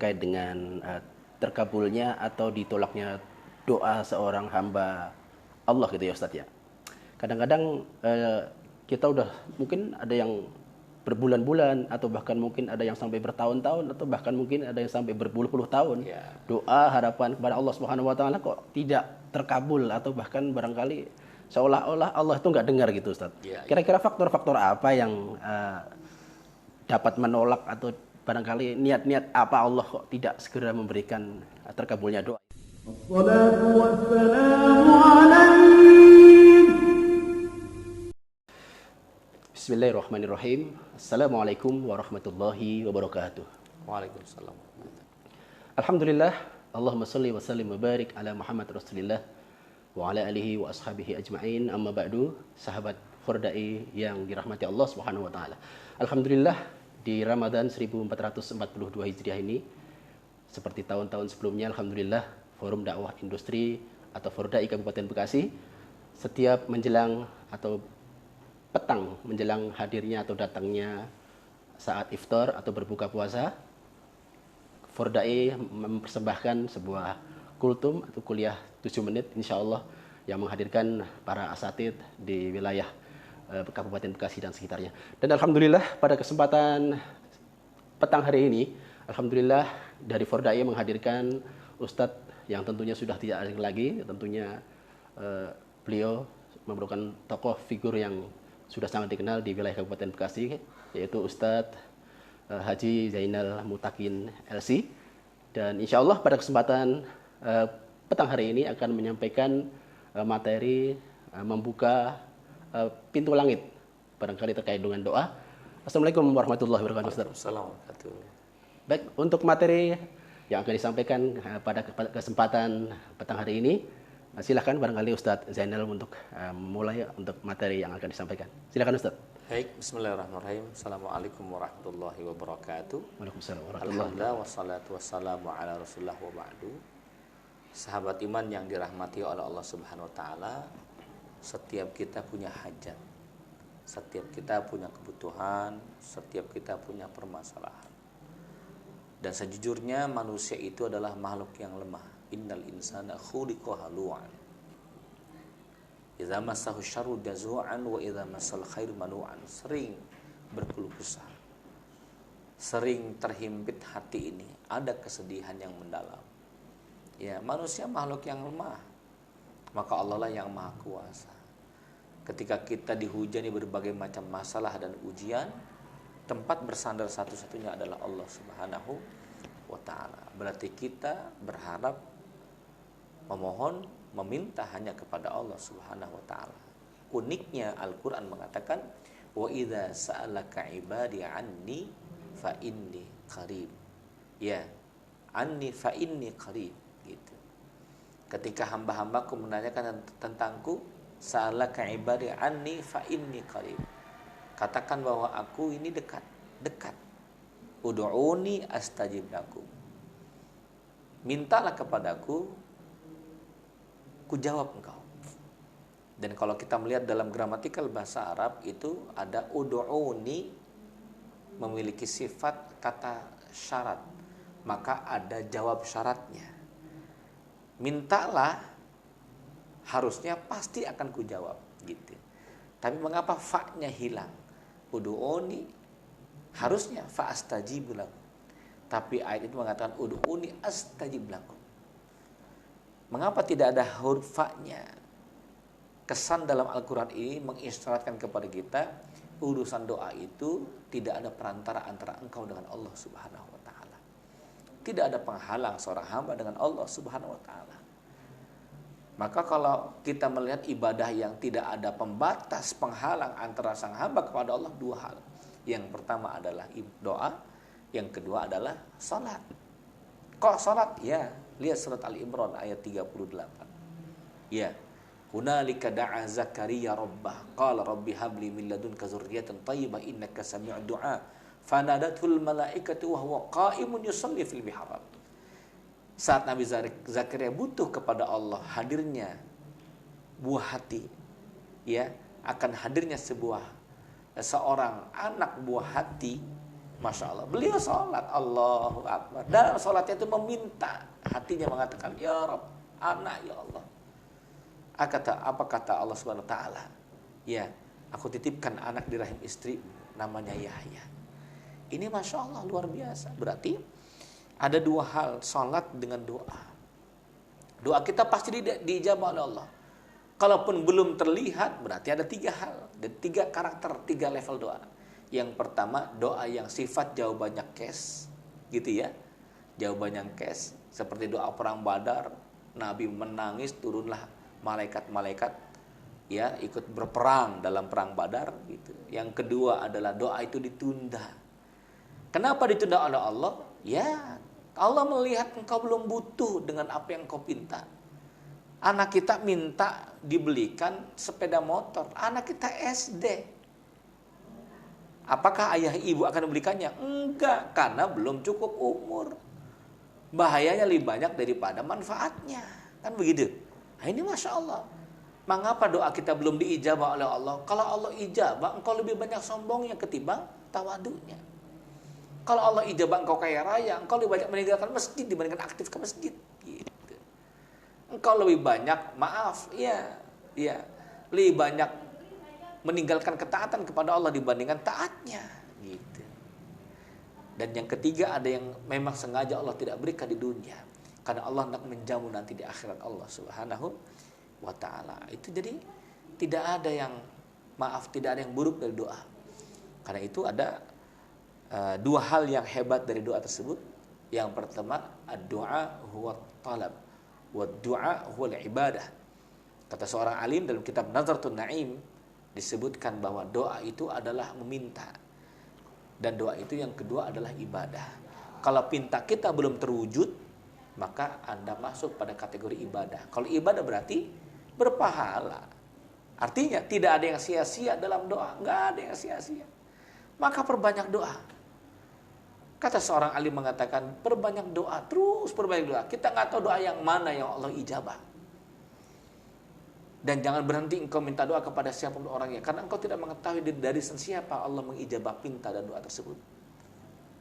terkait dengan terkabulnya atau ditolaknya doa seorang hamba Allah gitu ya Ustadz ya. Kadang-kadang kita udah mungkin ada yang berbulan-bulan atau bahkan mungkin ada yang sampai bertahun-tahun atau bahkan mungkin ada yang sampai berpuluh-puluh tahun doa harapan kepada Allah Subhanahu wa taala kok tidak terkabul atau bahkan barangkali seolah-olah Allah itu nggak dengar gitu Ustaz. Kira-kira faktor-faktor apa yang dapat menolak atau barangkali niat-niat apa Allah kok tidak segera memberikan terkabulnya doa? Wassalatu wassalamu alaik. Bismillahirrahmanirrahim. Assalamualaikum warahmatullahi wabarakatuh. Waalaikumsalam. Alhamdulillah. Allahumma salli wa sallim wa barik ala Muhammad Rasulillah wa ala alihi wa ashabihi ajma'in. Amma ba'du, sahabat Khordai yang dirahmati Allah Subhanahu wa taala. Alhamdulillah di Ramadan 1442 Hijriah ini seperti tahun-tahun sebelumnya, alhamdulillah Forum Dakwah Industri atau Fordai Kabupaten Bekasi setiap menjelang atau petang menjelang hadirnya atau datangnya saat iftar atau berbuka puasa, Fordai mempersembahkan sebuah kultum atau kuliah 7 menit insya Allah yang menghadirkan para asatid di wilayah Kabupaten Bekasi dan sekitarnya. Dan alhamdulillah pada kesempatan petang hari ini, alhamdulillah dari Fordai menghadirkan Ustadz yang tentunya sudah tidak asing lagi, tentunya beliau merupakan tokoh figur yang sudah sangat dikenal di wilayah Kabupaten Bekasi, yaitu Ustadz Haji Zainal Mutakin LC. Dan insya Allah pada kesempatan petang hari ini akan menyampaikan materi membuka pintu langit, barangkali terkait dengan doa. Assalamualaikum warahmatullahi wabarakatuh Ustadz. Assalamualaikum. Baik, untuk materi yang akan disampaikan pada kesempatan petang hari ini, silahkan barangkali Ustadz Zainal untuk memulai untuk materi yang akan disampaikan. Silakan Ustadz. Baik, bismillahirrahmanirrahim. Assalamualaikum warahmatullahi wabarakatuh. Waalaikumsalam warahmatullahi wabarakatuh. Alhamdulillah wassalatu wassalamu ala Rasulillah wa ba'du. Sahabat iman yang dirahmati oleh Allah Subhanahu wa taala, setiap kita punya hajat. Setiap kita punya kebutuhan, setiap kita punya permasalahan. Dan sejujurnya manusia itu adalah makhluk yang lemah. Innal insana khuliqa halu'an. Idza massahu syarru jazu'an wa idza massal khairu manu'an. Sering berkeluh kesah. Sering terhimpit hati ini, ada kesedihan yang mendalam. Ya, manusia makhluk yang lemah. Maka Allah lah yang Maha Kuasa. Ketika kita dihujani berbagai macam masalah dan ujian, tempat bersandar satu-satunya adalah Allah Subhanahu wa taala. Berarti kita berharap, memohon, meminta hanya kepada Allah Subhanahu wa taala. Uniknya Al-Qur'an mengatakan, wa idza sa'alaka 'ibadi 'anni fa inni qarib. Ya, anni fa inni qarib gitu. Ketika hamba-hambaku menanyakan tentangku, sa'alaka 'ibadi 'anni fa inni qarib. Katakan bahwa aku ini dekat. Ud'uni astajib lakum. Mintalah kepadaku, ku jawab engkau. Dan kalau kita melihat dalam gramatikal bahasa Arab itu ada ud'uni memiliki sifat kata syarat, maka ada jawab syaratnya. Mintalah, harusnya pasti akan ku jawab gitu. Tapi mengapa fa-nya hilang? Ud'uni harusnya fa astajib lakum. Tapi ayat itu mengatakan ud'uni astajib lakum. Mengapa tidak ada huruf fa-nya? Kesan dalam Al-Quran ini mengisyaratkan kepada kita urusan doa itu tidak ada perantara antara engkau dengan Allah Subhanahu wa taala. Tidak ada penghalang seorang hamba dengan Allah Subhanahu wa taala. Maka kalau kita melihat ibadah yang tidak ada pembatas penghalang antara sang hamba kepada Allah, dua hal. Yang pertama adalah doa, yang kedua adalah salat. Kok salat? Ya, lihat surat Al-Imran ayat 38. Ya. Hunalika da'a Zakaria rabbah qala rabbi habli min ladunka dzurriyyatan thayyibah innaka sami'ud du'a fanadatul malaikatu wa huwa qa'imun yusalli fil mihrab. Saat Nabi Zakaria butuh kepada Allah hadirnya buah hati, ya, akan hadirnya seorang anak buah hati Masya Allah. Beliau sholat, Allahu Akbar. Dalam sholatnya itu meminta, hatinya mengatakan, ya Rabb, anak ya Allah. Apa kata Allah Subhanahu Wa Taala? Ya, aku titipkan anak di rahim istri, namanya Yahya. Ini Masya Allah luar biasa. Berarti ada dua hal, sholat dengan doa. Doa kita pasti diijabah oleh Allah. Kalaupun belum terlihat, berarti ada tiga hal, dan tiga karakter, tiga level doa. Yang pertama, doa yang sifat jawabannya cash, gitu ya. Jawabannya cash, seperti doa perang Badar, Nabi menangis, turunlah malaikat-malaikat ya ikut berperang dalam perang Badar gitu. Yang kedua adalah doa itu ditunda. Kenapa ditunda oleh Allah? Ya, Allah melihat engkau belum butuh dengan apa yang kau pinta. Anak kita minta dibelikan sepeda motor, anak kita SD. Apakah ayah ibu akan membelikannya? Enggak, karena belum cukup umur. Bahayanya lebih banyak daripada manfaatnya. Kan begitu? Nah, ini Masya Allah. Mengapa doa kita belum diijabah oleh Allah? Kalau Allah ijabah, engkau lebih banyak sombongnya ketimbang tawadunya. Kalau Allah ijabah engkau kaya raya, engkau lebih banyak meninggalkan masjid dibandingkan aktif ke masjid. Gitu. Engkau lebih banyak, maaf, lebih banyak meninggalkan ketaatan kepada Allah dibandingkan taatnya, gitu. Dan yang ketiga, ada yang memang sengaja Allah tidak berikan di dunia, karena Allah hendak menjamu nanti di akhirat Allah Subhanahu wa Ta'ala. Itu jadi tidak ada yang tidak ada yang buruk dari doa. Karena itu ada dua hal yang hebat dari doa tersebut. Yang pertama, ad-du'a huwa talab, wa du'a huwa ibadah. Kata seorang alim dalam kitab Nazratun Na'im, disebutkan bahwa doa itu adalah meminta, dan doa itu yang kedua adalah ibadah. Kalau pinta kita belum terwujud, maka Anda masuk pada kategori ibadah. Kalau ibadah berarti berpahala. Artinya tidak ada yang sia-sia dalam doa, nggak ada yang sia-sia. Maka perbanyak doa. Kata seorang alim mengatakan, perbanyak doa, terus perbanyak doa. Kita nggak tahu doa yang mana yang Allah ijabah. Dan jangan berhenti engkau minta doa kepada siapapun orangnya, karena engkau tidak mengetahui dari siapa Allah mengijabah pinta dan doa tersebut.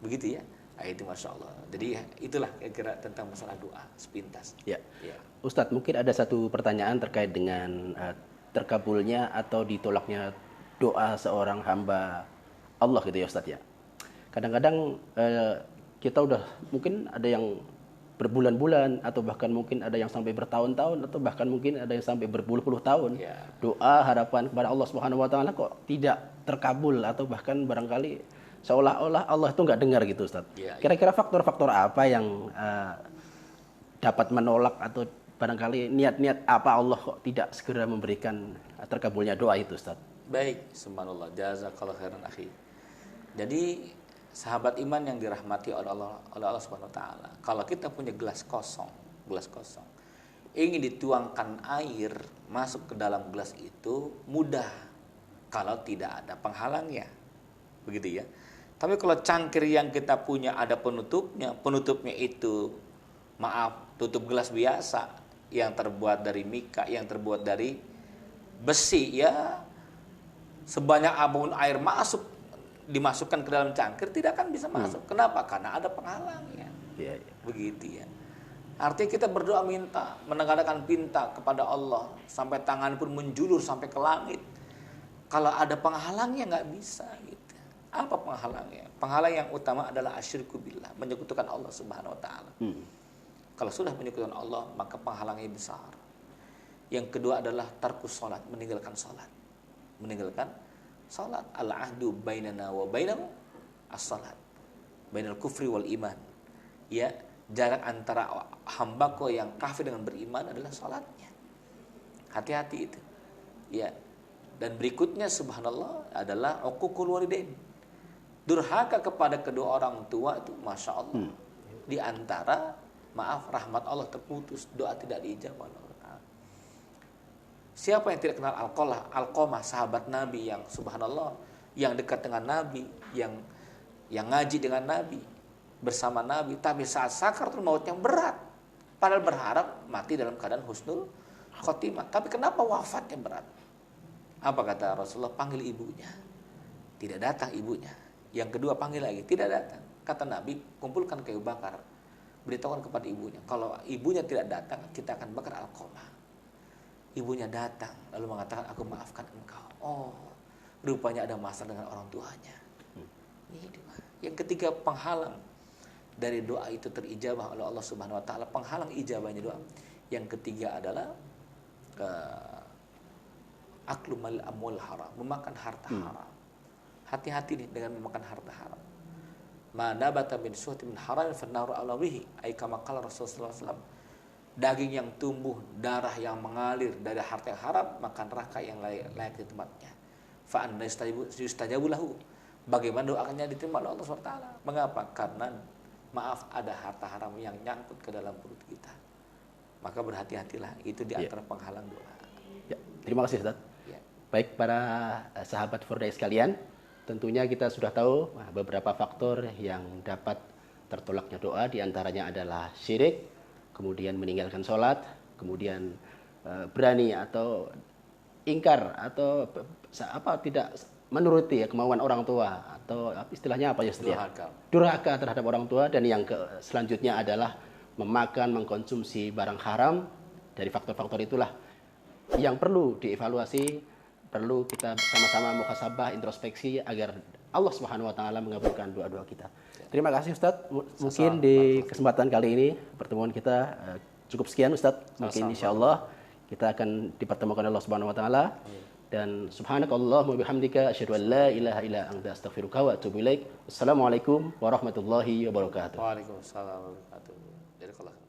Begitu ya. Nah, itu Masya Allah. Jadi itulah kira-kira tentang masalah doa sepintas. Ya. Ustadz, mungkin ada satu pertanyaan terkait dengan terkabulnya atau ditolaknya doa seorang hamba Allah gitu ya Ustadz ya. Kadang-kadang kita udah mungkin ada yang berbulan-bulan, atau bahkan mungkin ada yang sampai bertahun-tahun, atau bahkan mungkin ada yang sampai berpuluh-puluh tahun. Doa harapan kepada Allah Subhanahu wa Ta'ala kok tidak terkabul, atau bahkan barangkali seolah-olah Allah itu nggak dengar gitu Ustaz. Kira-kira faktor-faktor apa yang dapat menolak, atau barangkali niat-niat apa Allah kok tidak segera memberikan terkabulnya doa itu Ustaz? Baik, subhanallah, jazakallahu khairan akhi. Jadi sahabat iman yang dirahmati oleh Allah Subhanahu wa Ta'ala, kalau kita punya gelas kosong, ingin dituangkan air masuk ke dalam gelas itu mudah kalau tidak ada penghalangnya, begitu ya. Tapi kalau cangkir yang kita punya ada penutupnya itu tutup gelas biasa yang terbuat dari mika, yang terbuat dari besi, ya sebanyak apapun air dimasukkan ke dalam cangkir tidak akan bisa masuk. Kenapa? Karena ada penghalangnya. Begitu ya. Artinya kita berdoa minta, menegakkan pinta kepada Allah sampai tangan pun menjulur sampai ke langit. Kalau ada penghalangnya nggak bisa gitu. Apa penghalangnya? Penghalang yang utama adalah asyirku billah, menyekutukan Allah Subhanahu wa Ta'ala. Kalau sudah menyekutukan Allah, maka penghalangnya besar. Yang kedua adalah tarkus salat, meninggalkan salat. Salat, al-ahdu bainana wa bainahu as-salat. Bainal kufri wal iman. Ya, jarak antara hambaku yang kafir dengan beriman adalah salatnya. Hati-hati itu. Ya. Dan berikutnya subhanallah adalah uququl walidain. Durhaka kepada kedua orang tua itu Masya Allah. Di antara rahmat Allah terputus, doa tidak diijabah Allah. Siapa yang tidak kenal Alqamah, sahabat Nabi yang subhanallah, yang dekat dengan Nabi, yang ngaji dengan Nabi, bersama Nabi, tapi saat sakaratul maut yang berat, padahal berharap mati dalam keadaan husnul khotimah. Tapi kenapa wafatnya berat? Apa kata Rasulullah? Panggil ibunya. Tidak datang ibunya. Yang kedua panggil lagi, tidak datang. Kata Nabi, kumpulkan kayu bakar, beritahukan kepada ibunya. Kalau ibunya tidak datang, kita akan bakar Alqamah. Ibunya datang, lalu mengatakan, aku maafkan engkau. Oh, rupanya ada masalah dengan orang tuanya. Ini dua. Yang ketiga, penghalang dari doa itu terijabah oleh Allah Subhanahu wa taala, penghalang ijabahnya doa. Yang ketiga adalah aklu mal amwal haram, memakan harta haram. Hati-hati nih dengan memakan harta haram. Ma nabata min suhti min haram fa naru ala bihi, ay kama qala Rasulullah sallallahu alaihi wasallam. Daging yang tumbuh, darah yang mengalir dari harta yang haram, maka neraka yang layak di tempatnya. Fa anna yustajabu lahu. Bagaimana doanya diterima oleh Allah SWT? Mengapa? Karena maaf, ada harta haram yang nyangkut ke dalam perut kita. Maka berhati-hatilah, itu di antara penghalang doa. Ya, terima kasih Ustaz. Ya. Baik para sahabat Fordai sekalian, tentunya kita sudah tahu beberapa faktor yang dapat tertolaknya doa, diantaranya adalah syirik, kemudian meninggalkan sholat, kemudian berani atau ingkar atau tidak menuruti kemauan orang tua, atau istilahnya apa ya Ustaz? Durhaka terhadap orang tua. Dan yang selanjutnya adalah memakan, mengkonsumsi barang haram. Dari faktor-faktor itulah yang perlu dievaluasi, perlu kita sama-sama muhasabah, introspeksi agar Allah Subhanahu wa taala mengabulkan doa-doa kita. Terima kasih Ustaz. Mungkin di kesempatan kali ini pertemuan kita cukup sekian Ustaz. Mungkin insyaallah kita akan dipertemukan Allah Subhanahu wa taala. Dan subhanakallahumma bihamdika asyhadu an la ilaha illa anta astaghfiruka wa atubu ilaik. Assalamualaikum warahmatullahi wabarakatuh. Waalaikumsalam warahmatullahi wabarakatuh.